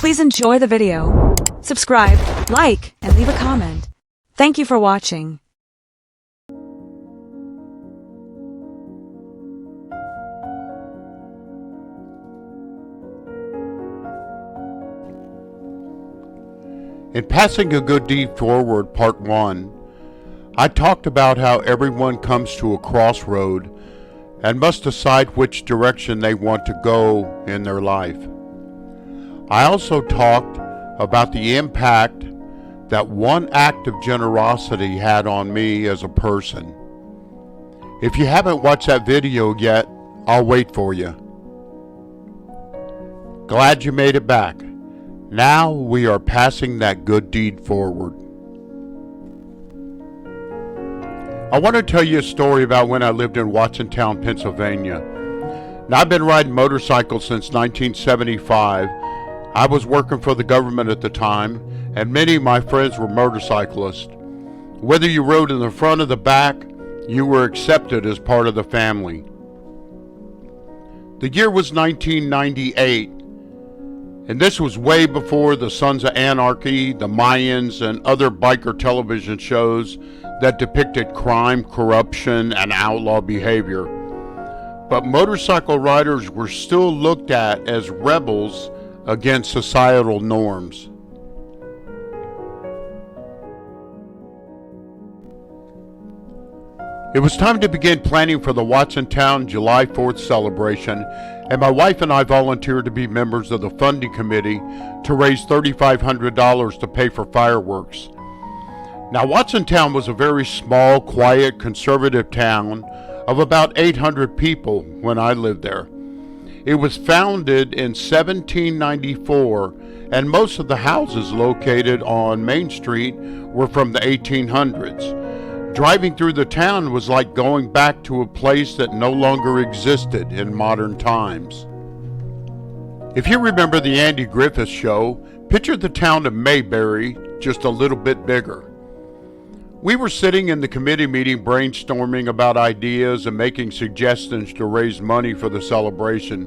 Please enjoy the video. Subscribe, like, and leave a comment. Thank you for watching. In Passing a Good Deed Forward, Part 1, I talked about how everyone comes to a crossroad and must decide which direction they want to go in their life. I also talked about the impact that one act of generosity had on me as a person. If you haven't watched that video yet, I'll wait for you. Glad you made it back. Now we are passing that good deed forward. I want to tell you a story about when I lived in Watsontown, Pennsylvania. Now, I've been riding motorcycles since 1975. I was working for the government at the time, and many of my friends were motorcyclists. Whether you rode in the front or the back, you were accepted as part of the family. The year was 1998. And this was way before the Sons of Anarchy, the Mayans, and other biker television shows that depicted crime, corruption, and outlaw behavior. But motorcycle riders were still looked at as rebels against societal norms. It was time to begin planning for the Watsontown July 4th celebration, and my wife and I volunteered to be members of the funding committee to raise $3,500 to pay for fireworks. Now, Watsontown was a very small, quiet, conservative town of about 800 people when I lived there. It was founded in 1794, and most of the houses located on Main Street were from the 1800s. Driving through the town was like going back to a place that no longer existed in modern times. If you remember the Andy Griffith Show, picture the town of Mayberry just a little bit bigger. We were sitting in the committee meeting brainstorming about ideas and making suggestions to raise money for the celebration.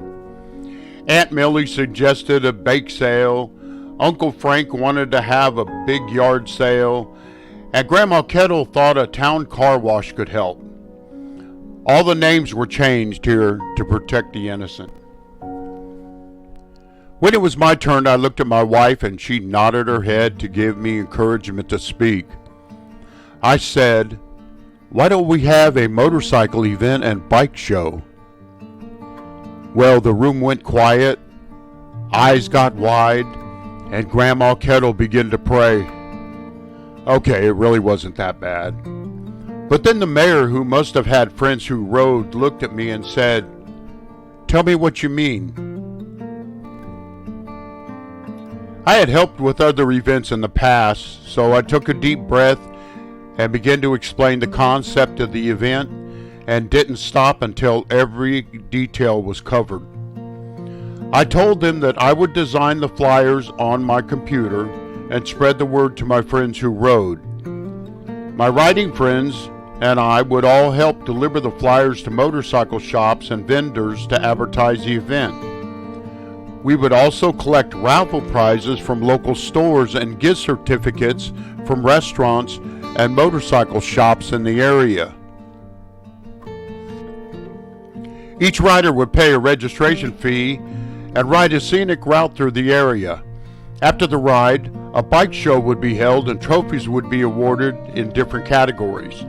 Aunt Millie suggested a bake sale, Uncle Frank wanted to have a big yard sale, and Grandma Kettle thought a town car wash could help. All the names were changed here to protect the innocent. When it was my turn, I looked at my wife and she nodded her head to give me encouragement to speak. I said, "Why don't we have a motorcycle event and bike show?" Well, the room went quiet, eyes got wide, and Grandma Kettle began to pray. Okay, it really wasn't that bad. But then the mayor, who must have had friends who rode, looked at me and said, "Tell me what you mean." I had helped with other events in the past, so I took a deep breath and began to explain the concept of the event and didn't stop until every detail was covered. I told them that I would design the flyers on my computer and spread the word to my friends who rode. My riding friends and I would all help deliver the flyers to motorcycle shops and vendors to advertise the event. We would also collect raffle prizes from local stores and gift certificates from restaurants and motorcycle shops in the area. Each rider would pay a registration fee and ride a scenic route through the area. After the ride, a bike show would be held and trophies would be awarded in different categories.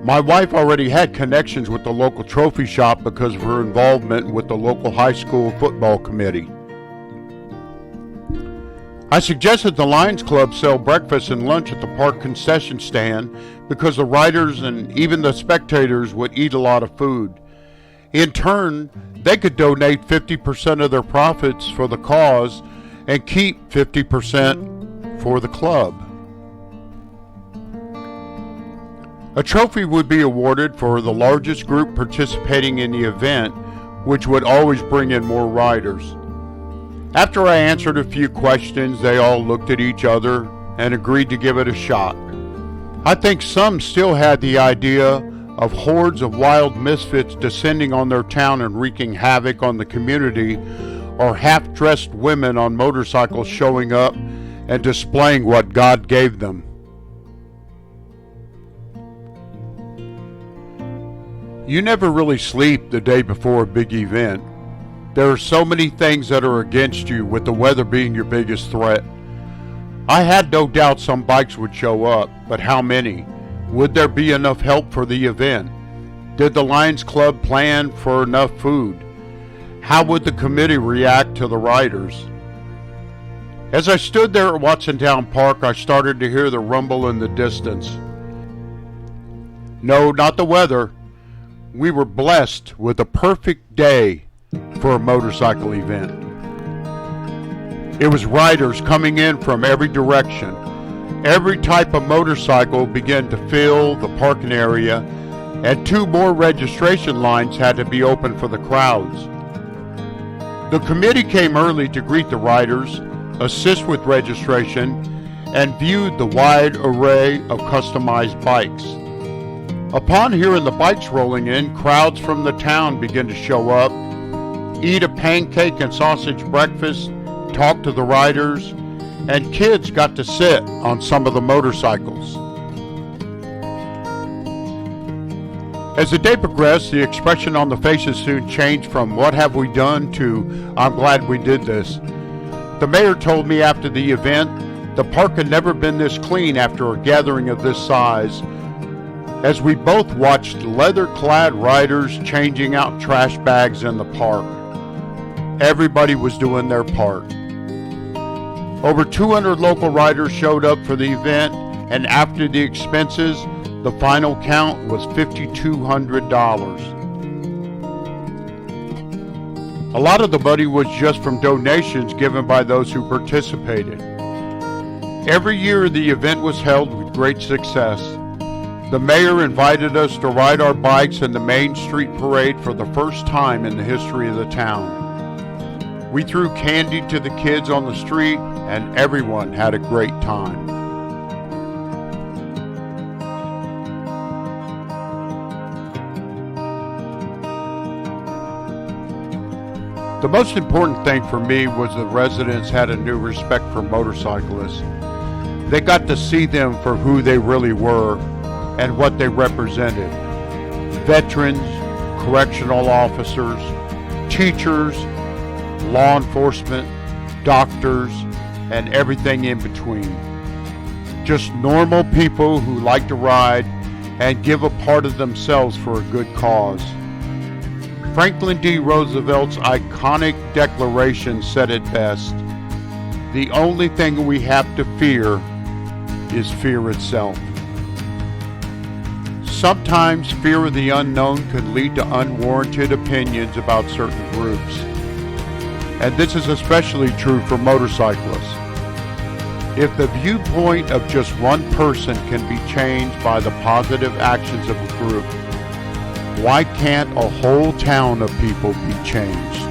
My wife already had connections with the local trophy shop because of her involvement with the local high school football committee. I suggested the Lions Club sell breakfast and lunch at the park concession stand because the riders and even the spectators would eat a lot of food. In turn, they could donate 50% of their profits for the cause and keep 50% for the club. A trophy would be awarded for the largest group participating in the event, which would always bring in more riders. After I answered a few questions, they all looked at each other and agreed to give it a shot. I think some still had the idea of hordes of wild misfits descending on their town and wreaking havoc on the community, or half-dressed women on motorcycles showing up and displaying what God gave them. You never really sleep the day before a big event. There are so many things that are against you, with the weather being your biggest threat. I had no doubt some bikes would show up, but how many? Would there be enough help for the event? Did the Lions Club plan for enough food? How would the committee react to the riders? As I stood there at Watsontown Park, I started to hear the rumble in the distance. No, not the weather. We were blessed with a perfect day for a motorcycle event. It was riders coming in from every direction. Every type of motorcycle began to fill the parking area, and 2 more registration lines had to be opened for the crowds. The committee came early to greet the riders, assist with registration, and viewed the wide array of customized bikes. Upon hearing the bikes rolling in, crowds from the town began to show up, eat a pancake and sausage breakfast, talk to the riders, and kids got to sit on some of the motorcycles. As the day progressed, the expression on the faces soon changed from "what have we done" to "I'm glad we did this." The mayor told me after the event, the park had never been this clean after a gathering of this size, as we both watched leather-clad riders changing out trash bags in the park. Everybody was doing their part. Over 200 local riders showed up for the event, and after the expenses, the final count was $5,200. A lot of the money was just from donations given by those who participated. Every year the event was held with great success. The mayor invited us to ride our bikes in the Main Street Parade for the first time in the history of the town. We threw candy to the kids on the street, and everyone had a great time. The most important thing for me was the residents had a new respect for motorcyclists. They got to see them for who they really were and what they represented. Veterans, correctional officers, teachers, law enforcement, doctors, and everything in between. Just normal people who like to ride and give a part of themselves for a good cause. Franklin D. Roosevelt's iconic declaration said it best: "The only thing we have to fear is fear itself." Sometimes fear of the unknown can lead to unwarranted opinions about certain groups. And this is especially true for motorcyclists. If the viewpoint of just one person can be changed by the positive actions of a group, why can't a whole town of people be changed?